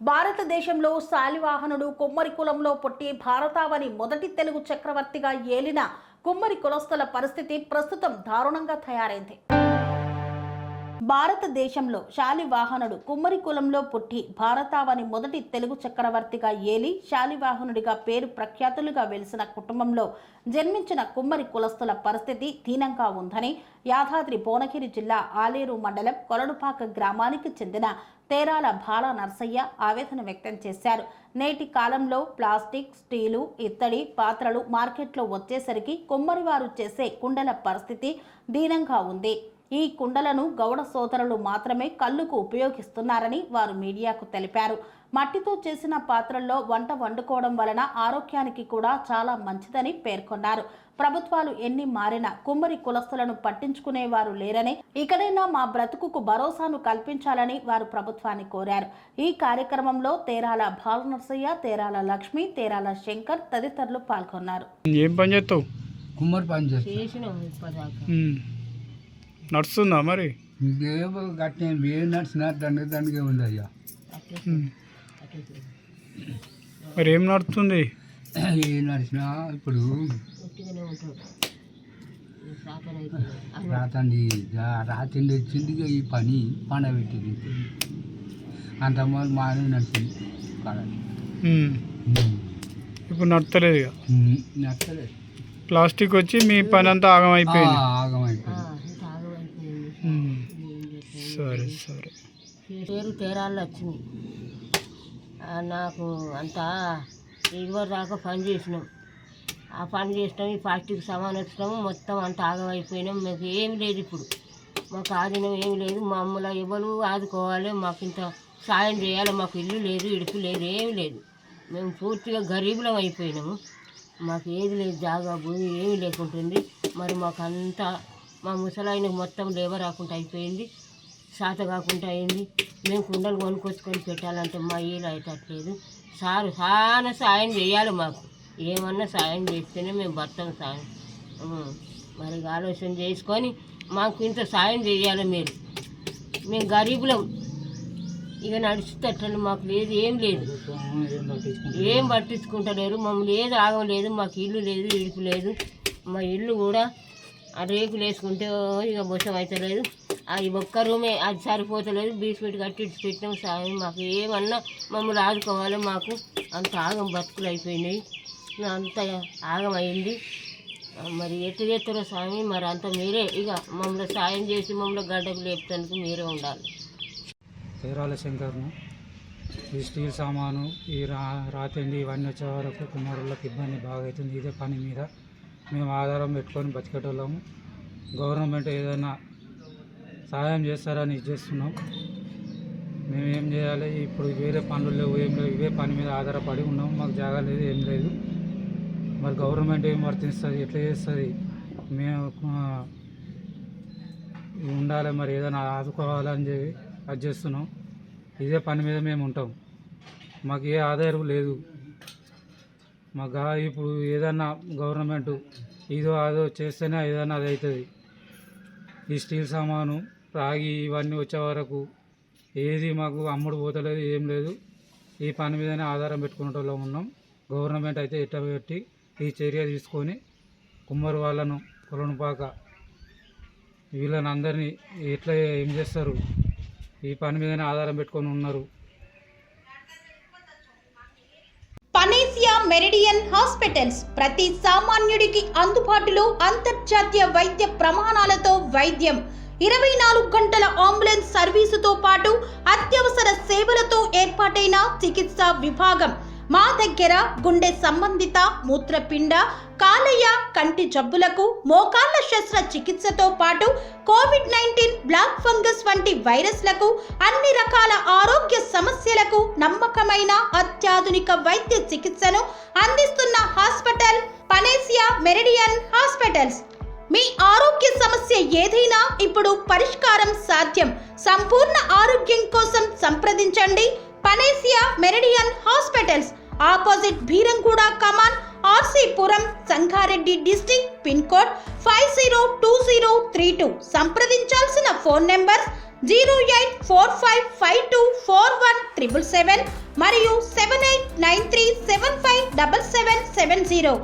భారతదేశంలో శాలివాహనుడు కుమ్మరి కులంలో పుట్టి భారతావని మొదటి తెలుగు చక్రవర్తిగా ఏలిన కుమ్మరి కులస్తుల పరిస్థితి ప్రస్తుతం దారుణంగా తయారైంది. భారతదేశంలో శాలివాహనుడు కుమ్మరి కులంలో పుట్టి భారతావని మొదటి తెలుగు చక్రవర్తిగా ఏలి శాలివాహనుడిగా పేరు ప్రఖ్యాతులుగా వెలిసిన కుటుంబంలో జన్మించిన కుమ్మరి కులస్తుల పరిస్థితి దీనంగా ఉందని యాదాద్రి భువనగిరి జిల్లా ఆలేరు మండలం కొలనుపాక గ్రామానికి చెందిన తేరాల బాల నర్సయ్య ఆవేదన వ్యక్తం చేశారు. నేటి కాలంలో ప్లాస్టిక్, స్టీలు, ఇత్తడి పాత్రలు మార్కెట్లో వచ్చేసరికి కుమ్మరివారు చేసే కుండల పరిస్థితి దీనంగా ఉంది. ఈ కుండలను గౌడ సోదరులు మాత్రమే కళ్ళుకు ఉపయోగిస్తున్నారని వారు మీడియాకు తెలిపారు. మట్టితో చేసిన పాత్రల్లో వంట వండుకోవడం వలన ఆరోగ్యానికి కూడా చాలా మంచిదని పేర్కొన్నారు. ప్రభుత్వాలు ఎన్ని మారినా కుమ్మరి కులస్తులను పట్టించుకునేవారు లేరని, ఇకనైనా మా బ్రతుకుకు భరోసాను కల్పించాలని వారు ప్రభుత్వాన్ని కోరారు. ఈ కార్యక్రమంలో తేరాల బాలనర్సయ్య, తేరాల లక్ష్మి, తేరాల శంకర్ తదితరులు పాల్గొన్నారు. ఏం పని చేస్తావు? కుమ్మరి పని చేస్తాను. నడుస్తుందా మరి? గట్టిన ఏం నడిచినా దండగా ఉంది అయ్యా. మరి ఏం నడుస్తుంది? ఏం నడిచినా ఇప్పుడు రాత్రి వచ్చింది ఈ పని పండబెట్టింది. అంత మొదలు మానే నడిచింది. ఇప్పుడు నడతలేదు ఇక. నచ్చలేదు. ప్లాస్టిక్ వచ్చి మీ పని అంతా ఆగమైపోయింది. ఆగమైపోయింది. సరే సరే. పేరు తేరాల్లో వచ్చింది. నాకు అంతా ఇదివరకు దాకా పని చేసినాం. ఆ పని చేసినాం, ఈ ప్లాస్టిక్ సామాన్ వచ్చినాము, మొత్తం అంతా ఆగమైపోయినాం. మాకు ఏం లేదు, ఇప్పుడు మాకు ఆధీనం ఏం లేదు. మా అమ్మలో ఎవరు ఆదుకోవాలి, మాకు ఇంత సాయం చేయాలి. మాకు ఇల్లు లేదు, ఇడుపు లేదు, ఏమి లేదు. మేము పూర్తిగా గరీబులం అయిపోయినాము. మాకు ఏది లేదు, జాగా భూమి ఏమి లేకుంటుంది. మరి మాకు అంతా మా ముసలాయనకు మొత్తం లేబర్ రాకుండా అయిపోయింది, శాత కాకుండా అయింది. మేము కుండలు కొనుక్కొచ్చుకొని పెట్టాలంటే మా ఏలు అయ్యేటట్లేదు. సారు చాలా సాయం చేయాలి, మాకు ఏమన్నా సాయం చేస్తేనే మేము బతాం సాయం. మరి ఆలోచన చేసుకొని మాకు ఇంత సాయం చేయాలి మీరు. మేము గరీబులం, ఇక నడిచేటట్లు మాకు లేదు, ఏం లేదు, ఏం పట్టించుకుంటలేరు. మమ్మల్ని ఏది ఆగం లేదు, మాకు ఇల్లు లేదు, ఇడుపు లేదు. మా ఇల్లు కూడా ఆ రేకులు వేసుకుంటే ఇక బొసం అవుతలేదు. అది ఒక్క రూమే, అది సరిపోతలేదు. బీస్మెంట్ కట్టి పెట్టినాం సాయం. మాకు ఏమన్నా మమ్మల్ని ఆదుకోవాలి. మాకు అంత ఆగం బతుకులు అయిపోయినాయి, అంత ఆగం అయింది. మరి ఎట్టు చేస్తారో స్వామి, మరి అంత మీరే ఇక మమ్మల్ని సాయం చేసి మమ్మల్ని గడ్డకు లేపుతానికి మీరే ఉండాలి. తేరాల శంకర్ను. ఈ స్టీల్ సామాను, ఈ రాతిండి ఇవన్నీ వచ్చే వరకు కుమారులకు ఇబ్బంది బాగా అవుతుంది. ఇదే పని మీద మేము ఆధారం పెట్టుకొని బతికేటోళ్ళము. గవర్నమెంట్ ఏదైనా సహాయం చేస్తారని ఇచ్చేస్తున్నాం. మేము ఏం చేయాలి ఇప్పుడు? వేరే పనులు లేవు, ఏం లేవు, ఇవే పని మీద ఆధారపడి ఉన్నాం. మాకు జాగా లేదు, ఏం లేదు. మరి గవర్నమెంట్ ఏం వర్తిస్తుంది, ఎట్లా చేస్తుంది? మేము ఉండాలి, మరి ఏదైనా ఆదుకోవాలని చెప్పి అది చేస్తున్నాం. ఇదే పని మీద మేము ఉంటాం. మాకు ఏ ఆధారం లేదు. మాకు ఇప్పుడు ఏదన్నా గవర్నమెంట్ ఇదో అదో చేస్తేనే ఏదైనా అది అవుతుంది. ఈ స్టీల్ సామాను, రాగి ఇవన్నీ వచ్చే వరకు ఏది మాకు అమ్ముడు పోతలేదు, ఏం లేదు. ఈ పని మీదనే ఆధారం పెట్టుకునేటోళ్ళం ఉన్నాం. గవర్నమెంట్ అయితే ఇట్ట పెట్టి ఈ చర్య తీసుకొని కుమ్మరి వాళ్ళను, కొలనుపాక వీళ్ళని అందరినీ ఎట్లా ఏం చేస్తారు? ఈ పని మీదనే ఆధారం పెట్టుకొని ఉన్నారు. పనేసియా మెరిడియన్ హాస్పిటల్స్ ప్రతి సామాన్యుడికి అందుబాటులో అంతర్జాతీయ వైద్య ప్రమాణాలతో వైద్యం, 24 గంటల అంబులెన్స్ సర్వీసుతో పాటు అత్యవసర సేవలతో ఏర్పాటైన చికిత్సా విభాగం. మా దగ్గర గుండె సంబంధిత, మూత్రపిండ, కాలేయ, కంటి జబ్బులకు, మోకాళ్ల శస్త్ర చికిత్సతో పాటు కోవిడ్-19, బ్లాక్ ఫంగస్ వంటి వైరస్లకు, అన్ని రకాల ఆరోగ్య సమస్యలకు నమ్మకమైన అత్యాధునిక వైద్య చికిత్సను అందిస్తున్న హాస్పిటల్ పనేసియా మెరిడియన్ హాస్పిటల్స్. మీ ఆరోగ్య సమస్య ఏదైనా ఇప్పుడు పరిష్కారం సాధ్యం. సంపూర్ణ ఆరోగ్యం కోసం సంప్రదించండి Panacea Meridian hospitals, opposite Beeramguda Kaman, RC Puram, Sangareddy district, pin code 502032. సంప్రదించాల్సిన ఫోన్ నెంబర్ 0845524177, మరియు 7893757770.